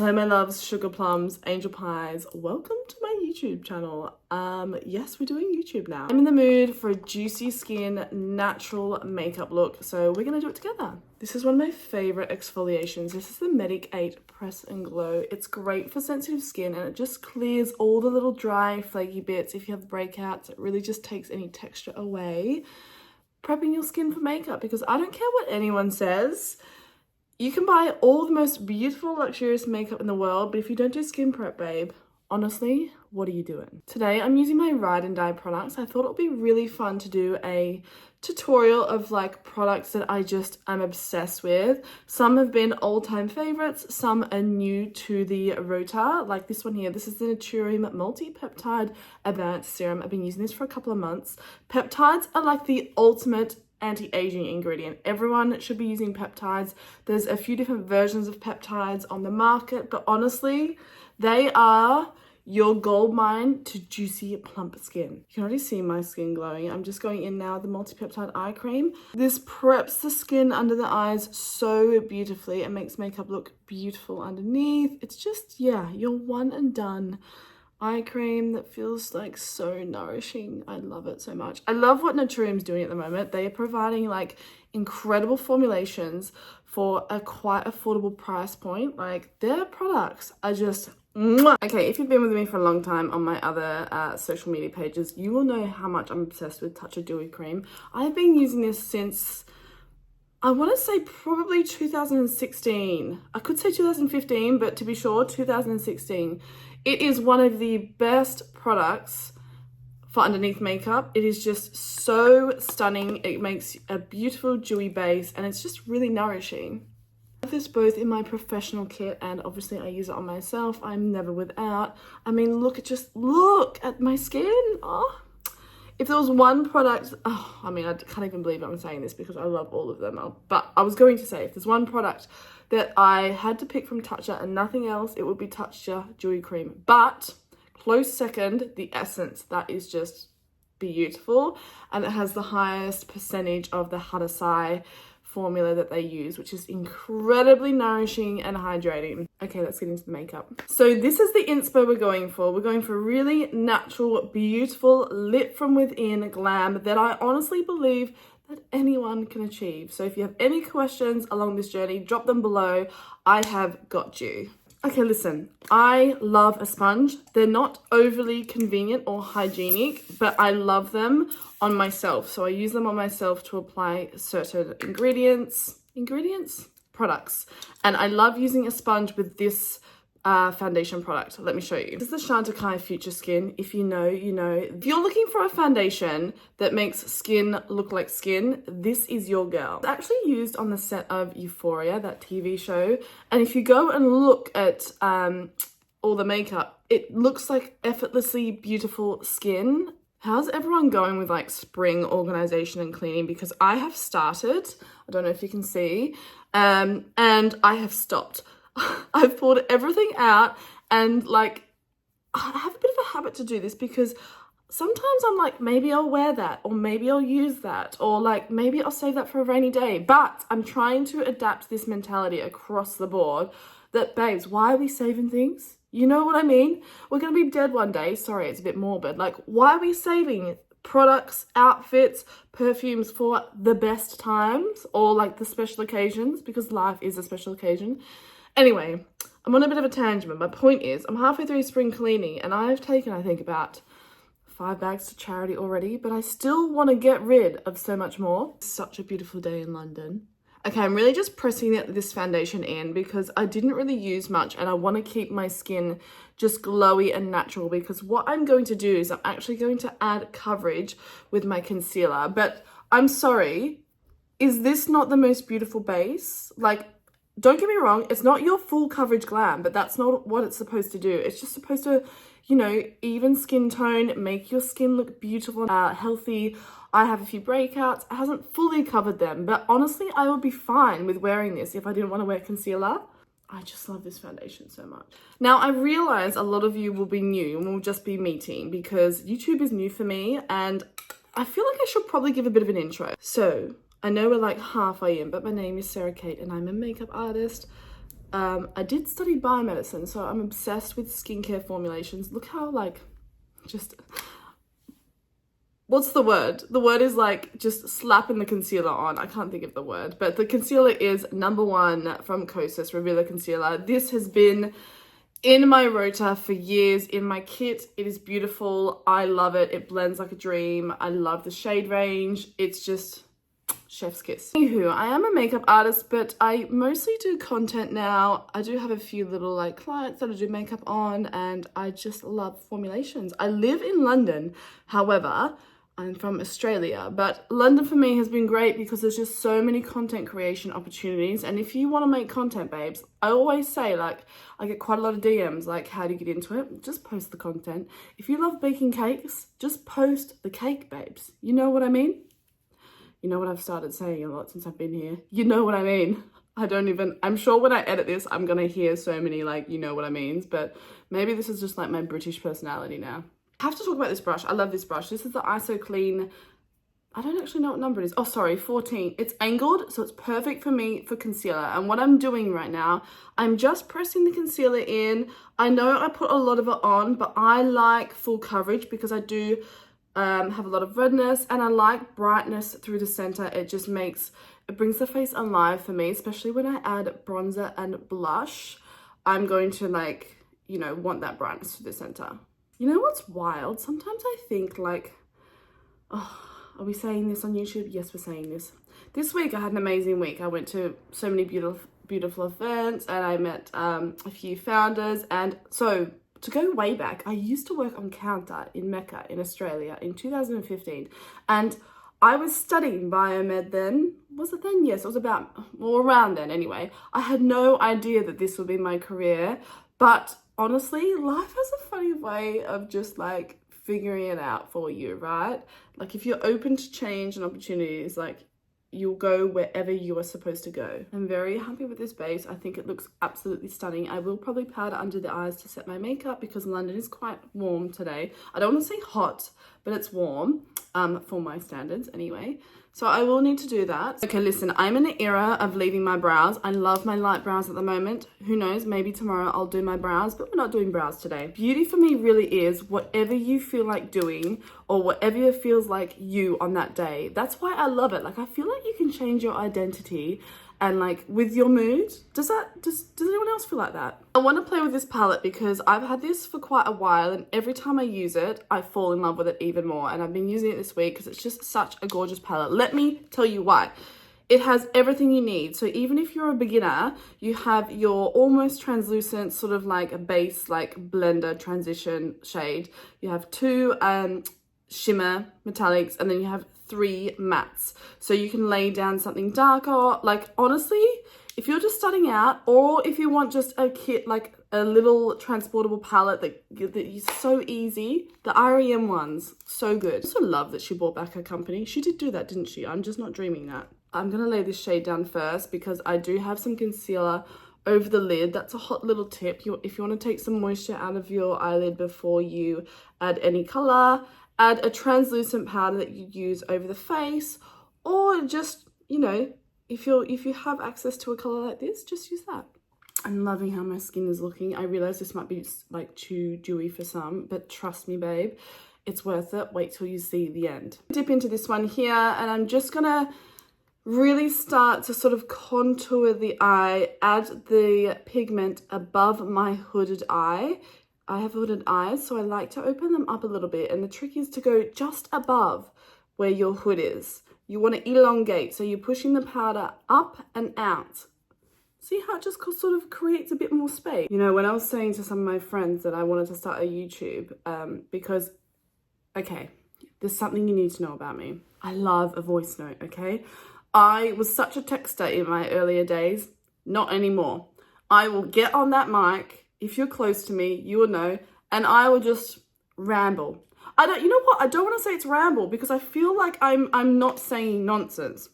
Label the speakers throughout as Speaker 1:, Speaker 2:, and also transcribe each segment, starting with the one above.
Speaker 1: Hello my loves, sugar plums, angel pies, welcome to my YouTube channel. Yes, we're doing YouTube now. I'm in the mood for a juicy skin, natural makeup look, so we're gonna do it together. This is one of my favorite exfoliations. This is the Medic 8 Press and Glow. It's great for sensitive skin and it just clears all the little dry, flaky bits. If you have breakouts, it really just takes any texture away. Prepping your skin for makeup, because I don't care what anyone says. You can buy all the most beautiful, luxurious makeup in the world, but if you don't do skin prep, babe, honestly, what are you doing? Today, I'm using my Ride and Die products. I thought it would be really fun to do a tutorial of like products that I'm obsessed with. Some have been all-time favorites, some are new to the rota, like this one here. This is the Naturium Multi-Peptide Advanced Serum. I've been using this for a couple of months. Peptides are like the ultimate anti-aging ingredient. Everyone should be using peptides. There's a few different versions of peptides on the market, but honestly, they are your gold mine to juicy, plump skin. You can already see my skin glowing. I'm just going in now with the multi-peptide eye cream. This preps the skin under the eyes so beautifully. It makes makeup look beautiful underneath. It's just, yeah, your one and done eye cream that feels like so nourishing. I love it so much. I love what Naturium's doing at the moment. They are providing like incredible formulations for a quite affordable price point. Like their products are just mwah. Okay, if you've been with me for a long time on my other social media pages, you will know how much I'm obsessed with Touch of Dewy Cream. I've been using this since, I want to say probably 2016. I could say 2015, but to be sure, 2016. It is one of the best products for underneath makeup. It is just so stunning. It makes a beautiful dewy base and it's just really nourishing. I have this both in my professional kit and obviously I use it on myself. I'm never without. I mean, look at my skin. Oh. If there was one product, I mean, I can't even believe I'm saying this because I love all of them. But I was going to say, if there's one product that I had to pick from Tatcha and nothing else, it would be Tatcha Dewy Cream. But close second, the Essence. That is just beautiful. And it has the highest percentage of the Hydra formula that they use, which is incredibly nourishing and hydrating. Okay, let's get into the makeup. So this is the inspo we're going for. We're going for really natural, beautiful, lit from within glam that I honestly believe that anyone can achieve. So if you have any questions along this journey, drop them below. I have got you. Okay, listen, I love a sponge. They're not overly convenient or hygienic, but I love them on myself. So I use them on myself to apply certain products. And I love using a sponge with this foundation product. Let me show you. This is the Chantecaille Future Skin. If you know, you know. If you're looking for a foundation that makes skin look like skin, this is your girl. It's actually used on the set of Euphoria, that TV show. And if you go and look at all the makeup, it looks like effortlessly beautiful skin. How's everyone going with like spring organization and cleaning? Because I have started, I don't know if you can see, and I have stopped. I've pulled everything out and like I have a bit of a habit to do this because sometimes I'm like, maybe I'll wear that or maybe I'll use that or like maybe I'll save that for a rainy day. But I'm trying to adapt this mentality across the board that, babes, why are we saving things? You know what I mean? We're going to be dead one day. Sorry, it's a bit morbid. Like, why are we saving products, outfits, perfumes for the best times or like the special occasions? Because life is a special occasion. Anyway, I'm on a bit of a tangent, but my point is I'm halfway through spring cleaning and I've taken, I think, about 5 bags to charity already, but I still want to get rid of so much more. Such a beautiful day in London. Okay, I'm really just pressing this foundation in because I didn't really use much and I want to keep my skin just glowy and natural because what I'm going to do is I'm actually going to add coverage with my concealer. But I'm sorry, is this not the most beautiful base? Like, don't get me wrong, it's not your full coverage glam, but that's not what it's supposed to do. It's just supposed to, you know, even skin tone, make your skin look beautiful, healthy. I have a few breakouts. It hasn't fully covered them, but honestly, I would be fine with wearing this if I didn't want to wear concealer. I just love this foundation so much. Now, I realize a lot of you will be new and will just be meeting because YouTube is new for me and I feel like I should probably give a bit of an intro. So, I know we're like halfway in, but my name is SarahKate and I'm a makeup artist. I did study biomedicine, so I'm obsessed with skincare formulations. Look how like, just, what's the word? The word is like just slapping the concealer on. I can't think of the word, but the concealer is #1 from Kosas Revealer Concealer. This has been in my rota for years, in my kit. It is beautiful. I love it. It blends like a dream. I love the shade range. It's just chef's kiss. Anywho, I am a makeup artist, but I mostly do content now. I do have a few little like clients that I do makeup on, and I just love formulations. I live in London, however, I'm from Australia, but London for me has been great because there's just so many content creation opportunities. And if you want to make content, babes, I always say, like, I get quite a lot of DMs, like, how do you get into it? Just post the content. If you love baking cakes, just post the cake, babes. You know what I mean? You know what I've started saying a lot since I've been here. You know what I mean? I'm sure when I edit this, I'm going to hear so many, like, you know what I means, but maybe this is just like my British personality now. I have to talk about this brush. I love this brush. This is the ISO Clean. I don't actually know what number it is. Oh, sorry, 14. It's angled, so it's perfect for me for concealer. And what I'm doing right now, I'm just pressing the concealer in. I know I put a lot of it on, but I like full coverage because I do have a lot of redness, and I like brightness through the center. It brings the face alive for me, especially when I add bronzer and blush. I'm going to, like, you know, want that brightness through the center. You know what's wild? Sometimes I think, like, oh, are we saying this on YouTube? Yes, we're saying this. This week I had an amazing week. I went to so many beautiful events, and I met a few founders. And so, to go way back, I used to work on counter in Mecca in Australia in 2015, and I was studying biomed then. Was it then? Yes, it was around then anyway. I had no idea that this would be my career, but honestly, life has a funny way of just like figuring it out for you, right? Like, if you're open to change and opportunities, like, you'll go wherever you are supposed to go. I'm very happy with this base. I think it looks absolutely stunning. I will probably powder under the eyes to set my makeup because London is quite warm today. I don't want to say hot, but it's warm for my standards anyway. So I will need to do that. Okay, listen, I'm in an era of leaving my brows. I love my light brows at the moment. Who knows, maybe tomorrow I'll do my brows, but we're not doing brows today. Beauty for me really is whatever you feel like doing or whatever feels like you on that day. That's why I love it. Like, I feel like you can change your identity and, like, with your mood. Does anyone else feel like that? I want to play with this palette because I've had this for quite a while, and every time I use it, I fall in love with it even more. And I've been using it this week because it's just such a gorgeous palette. Let me tell you why. It has everything you need. So even if you're a beginner, you have your almost translucent sort of like a base, like blender transition shade. You have 2 shimmer metallics, and then you have 3 mattes, so you can lay down something darker. Like, honestly, if you're just starting out, or if you want just a kit, like a little transportable palette that is so easy, the REM ones, so good. I also love that she bought back her company. She did do that, didn't she? I'm just not dreaming that. I'm gonna lay this shade down first because I do have some concealer over the lid. That's a hot little tip. If you want to take some moisture out of your eyelid before you add any color, add a translucent powder that you use over the face, or just, you know, if you have access to a color like this, just use that. I'm loving how my skin is looking. I realize this might be like too dewy for some, but trust me, babe, it's worth it. Wait till you see the end. Dip into this one here, and I'm just gonna really start to sort of contour the eye, add the pigment above my hooded eye. I have hooded eyes, so I like to open them up a little bit, and the trick is to go just above where your hood is. You want to elongate, so you're pushing the powder up and out. See how it just sort of creates a bit more space? You know, when I was saying to some of my friends that I wanted to start a YouTube, because, okay, there's something you need to know about me. I love a voice note, okay? I was such a texter in my earlier days, not anymore. I will get on that mic. If you're close to me, you will know, and I will just ramble. You know what? I don't want to say it's ramble because I feel like I'm not saying nonsense.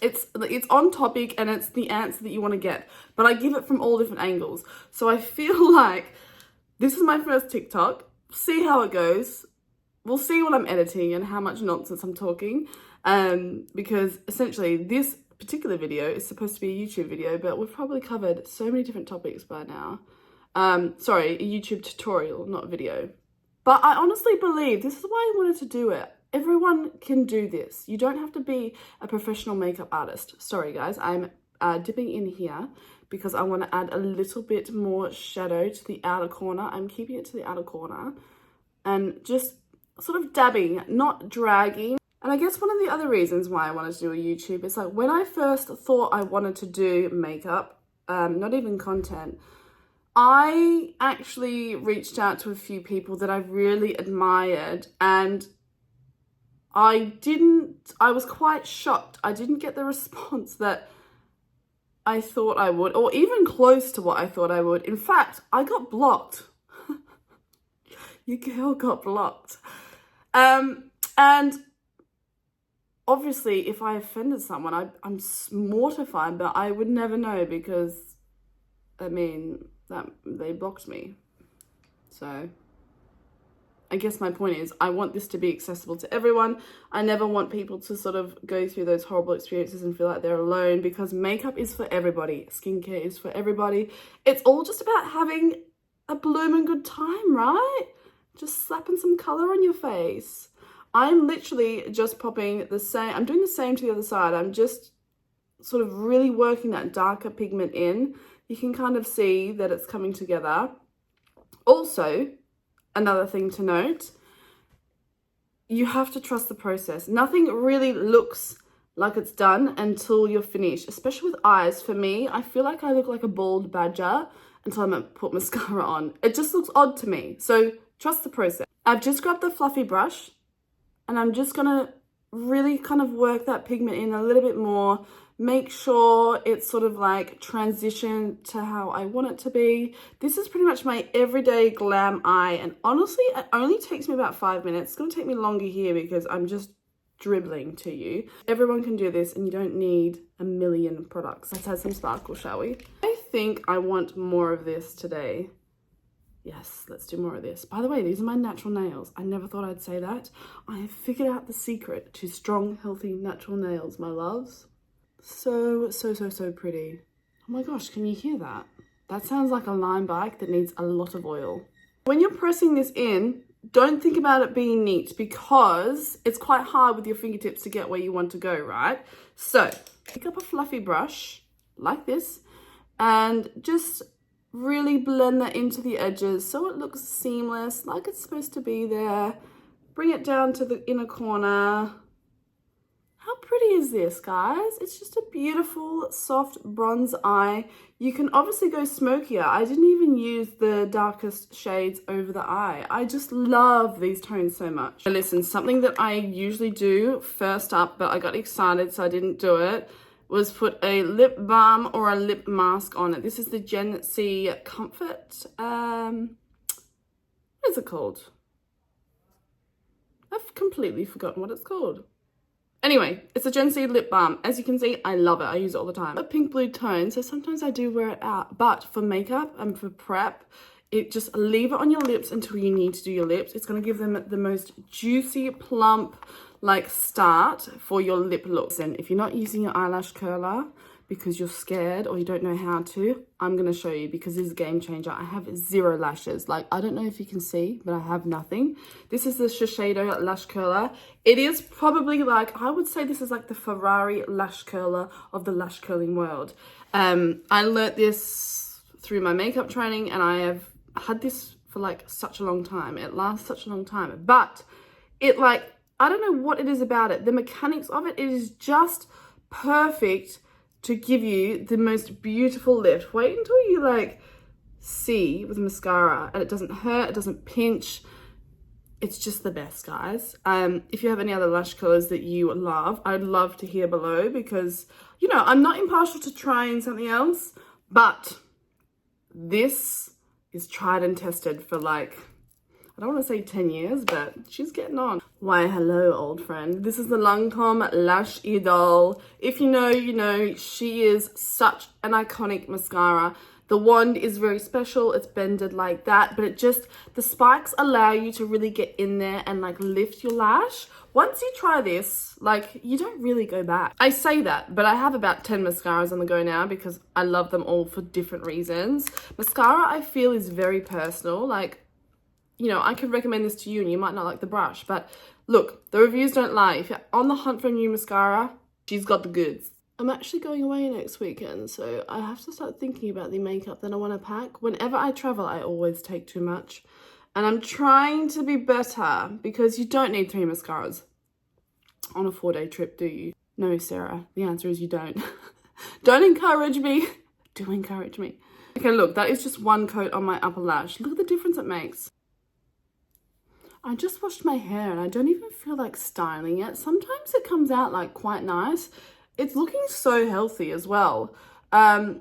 Speaker 1: It's on topic and it's the answer that you want to get, but I give it from all different angles. So I feel like this is my first TikTok. See how it goes. We'll see what I'm editing and how much nonsense I'm talking, because essentially this particular video is supposed to be a YouTube video, but we've probably covered so many different topics by now. Sorry, a YouTube tutorial, not video. But I honestly believe this is why I wanted to do it. Everyone can do this. You don't have to be a professional makeup artist. Sorry guys, I'm dipping in here because I want to add a little bit more shadow to the outer corner. I'm keeping it to the outer corner and just sort of dabbing, not dragging. And I guess one of the other reasons why I wanted to do a YouTube is like when I first thought I wanted to do makeup, not even content, I actually reached out to a few people that I really admired, and I was quite shocked. I didn't get the response that I thought I would, or even close to what I thought I would. In fact, I got blocked. Your girl got blocked. And obviously, if I offended someone, I'm mortified, but I would never know because, I mean, that they blocked me. So I guess my point is I want this to be accessible to everyone. I never want people to sort of go through those horrible experiences and feel like they're alone, because makeup is for everybody. Skincare is for everybody. It's all just about having a blooming good time, right? Just slapping some color on your face. I'm literally just popping the same. I'm doing the same to the other side. I'm just sort of really working that darker pigment in. You can kind of see that it's coming together. Also, another thing to note, you have to trust the process. Nothing really looks like it's done until you're finished, especially with eyes. For me, I feel like I look like a bald badger until I'm gonna put mascara on. It just looks odd to me. So trust the process. I've just grabbed the fluffy brush and I'm just gonna really kind of work that pigment in a little bit more. Make sure it's sort of like transition to how I want it to be. This is pretty much my everyday glam eye, and honestly, it only takes me about 5 minutes. It's gonna take me longer here because I'm just dribbling to you. Everyone can do this and you don't need a million products. Let's add some sparkle, shall we? I think I want more of this today. Yes, let's do more of this. By the way, these are my natural nails. I never thought I'd say that. I have figured out the secret to strong, healthy, natural nails, my loves. So pretty. Oh my gosh, can you hear that? That sounds like a Lime bike that needs a lot of oil. When you're pressing this in, don't think about it being neat because it's quite hard with your fingertips to get where you want to go, right? So pick up a fluffy brush like this and just really blend that into the edges so it looks seamless, like it's supposed to be there. Bring it down to the inner corner. How pretty is this, guys? It's just a beautiful, soft bronze eye. You can obviously go smokier. I didn't even use the darkest shades over the eye. I just love these tones so much. So listen, something that I usually do first up, but I got excited so I didn't do it, was put a lip balm or a lip mask on it. This is the Gensee Comfort. What is it called? I've completely forgotten what it's called. Anyway, it's a Gensee lip balm. As you can see, I love it. I use it all the time. A pink blue tone, so sometimes I do wear it out. But for makeup and for prep, it just leave it on your lips until you need to do your lips. It's going to give them the most juicy, plump, like start for your lip looks. And if you're not using your eyelash curler because you're scared or you don't know how to, I'm going to show you because this is a game changer. I have 0 lashes. Like, I don't know if you can see, but I have nothing. This is the Shiseido lash curler. It is probably like, I would say this is like the Ferrari lash curler of the lash curling world. I learnt this through my makeup training and I have had this for like such a long time. It lasts such a long time, but it like, I don't know what it is about it. The mechanics of it, it is just perfect to give you the most beautiful lift. Wait until you like see with mascara and it doesn't hurt, it doesn't pinch. It's just the best, guys. If you have any other lash colors that you love, I'd love to hear below because, you know, I'm not impartial to trying something else, but this is tried and tested for like, I don't want to say 10 years, but she's getting on. Why, hello, old friend. This is the Lancome Lash Edole. If you know, you know, she is such an iconic mascara The wand is very special. It's bended like that, but the spikes allow you to really get in there and like lift your lash. Once you try this, like, you don't really go back. I say that, but I have about 10 mascaras on the go now because I love them all for different reasons. Mascara, I feel, is very personal. Like, you know, I could recommend this to you and you might not like the brush, but look, the reviews don't lie. If you're on the hunt for a new mascara, she's got the goods. I'm actually going away next weekend, so I have to start thinking about the makeup that I want to pack. Whenever I travel, I always take too much. And I'm trying to be better because you don't need 3 mascaras on a 4-day trip, do you? No, Sarah. The answer is you don't. Don't encourage me. Do encourage me. Okay, look, that is just one coat on my upper lash. Look at the difference it makes. I just washed my hair and I don't even feel like styling it. Sometimes it comes out like quite nice. It's looking so healthy as well. I've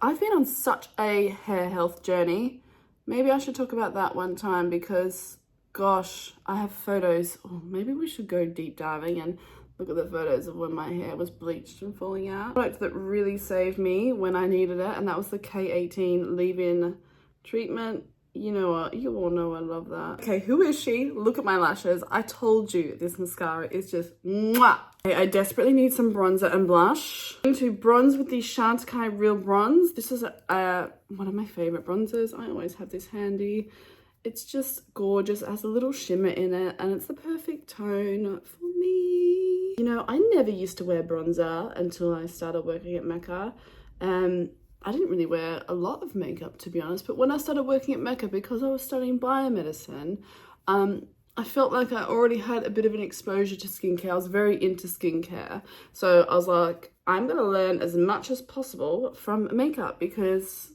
Speaker 1: been on such a hair health journey. Maybe I should talk about that one time because, gosh, I have photos. Oh, maybe we should go deep diving and look at the photos of when my hair was bleached and falling out. Product that really saved me when I needed it, and that was the K18 leave-in treatment. You know what? You all know I love that. Okay, who is she? Look at my lashes. I told you this mascara is just mwah. Okay, I desperately need some bronzer and blush. I'm going to bronze with the Chantecaille Real Bronze. This is one of my favorite bronzers. I always have this handy. It's just gorgeous. It has a little shimmer in it and it's the perfect tone for me. You know, I never used to wear bronzer until I started working at Mecca. I didn't really wear a lot of makeup, to be honest, but when I started working at Mecca, because I was studying biomedicine, I felt like I already had a bit of an exposure to skincare. I was very into skincare. So I was like, I'm going to learn as much as possible from makeup because,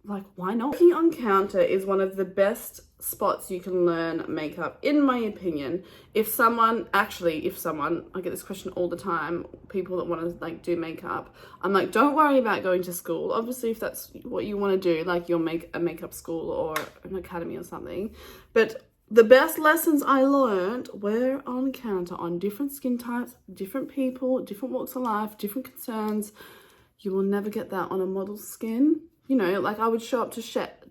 Speaker 1: like, why not? Working on counter is one of the best spots you can learn makeup, in my opinion. If someone, I get this question all the time, people that want to like do makeup, I'm like, don't worry about going to school. Obviously, if that's what you want to do, like you'll make a makeup school or an academy or something. But the best lessons I learned were on counter, on different skin types, different people, different walks of life, different concerns. You will never get that on a model's skin. You know, like I would show up to set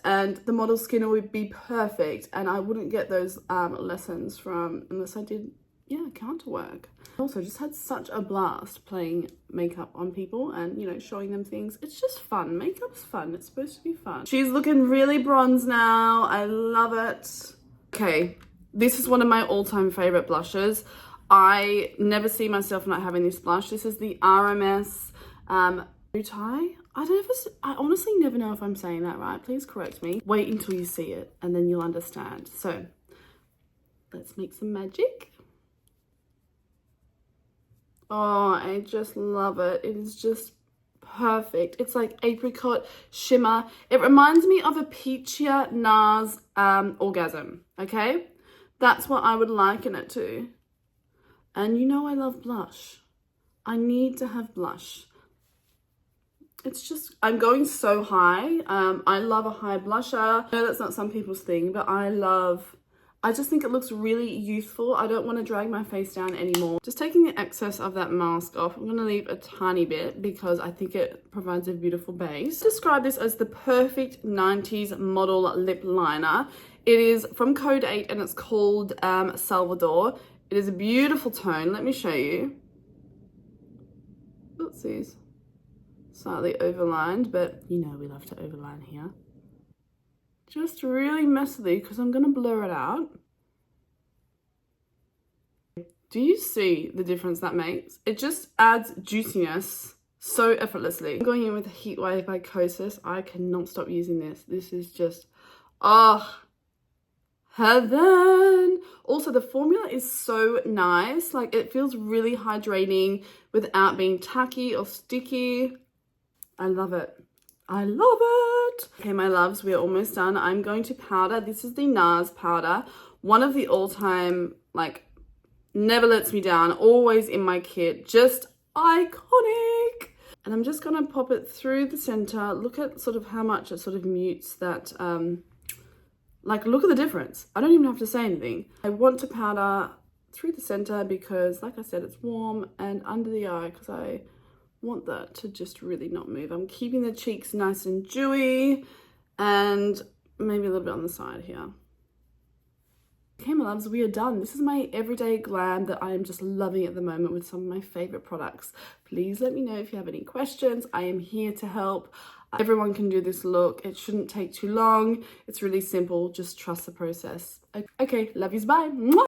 Speaker 1: and the model skin would be perfect and I wouldn't get those lessons unless I did counter work. Also just had such a blast playing makeup on people and, you know, showing them things. It's just fun. Makeup's fun. It's supposed to be fun. She's looking really bronze now. I love it. Okay, this is one of my all-time favorite blushes. I never see myself not having this blush. This is the RMS Peptide. I honestly never know if I'm saying that right. Please correct me. Wait until you see it and then you'll understand. So let's make some magic. Oh, I just love it. It is just perfect. It's like apricot shimmer. It reminds me of a Peachia NARS orgasm. Okay, that's what I would liken it to. And you know I love blush. I need to have blush. It's just, I'm going so high. I love a high blusher. I know that's not some people's thing, but I just think it looks really youthful. I don't want to drag my face down anymore. Just taking the excess of that mask off. I'm going to leave a tiny bit because I think it provides a beautiful base. Describe this as the perfect 90s model lip liner. It is from Code 8 and it's called Salvadore. It is a beautiful tone. Let me show you. Oopsies. Slightly overlined, but you know we love to overline here. Just really messily because I'm going to blur it out. Do you see the difference that makes? It just adds juiciness so effortlessly. I'm going in with the Heat Wave by Kosas. I cannot stop using this. This is just, oh, heaven. Also, the formula is so nice. Like, it feels really hydrating without being tacky or sticky. I love it. I love it. Okay, my loves, we are almost done. I'm going to powder. This is the NARS powder. One of the all-time, like, never lets me down. Always in my kit. Just iconic. And I'm just going to pop it through the center. Look at sort of how much it sort of mutes that, like, look at the difference. I don't even have to say anything. I want to powder through the center because, like I said, it's warm, and under the eye because I
Speaker 2: want that to just really not move. I'm keeping the cheeks nice and dewy, and maybe a little bit on the side here. Okay, my loves, we are done. This is my everyday glam that I am just loving at the moment with some of my favorite products. Please let me know if you have any questions. I am here to help. Everyone can do this look. It shouldn't take too long. It's really simple. Just trust the process. Okay, love yous. Bye. Mwah!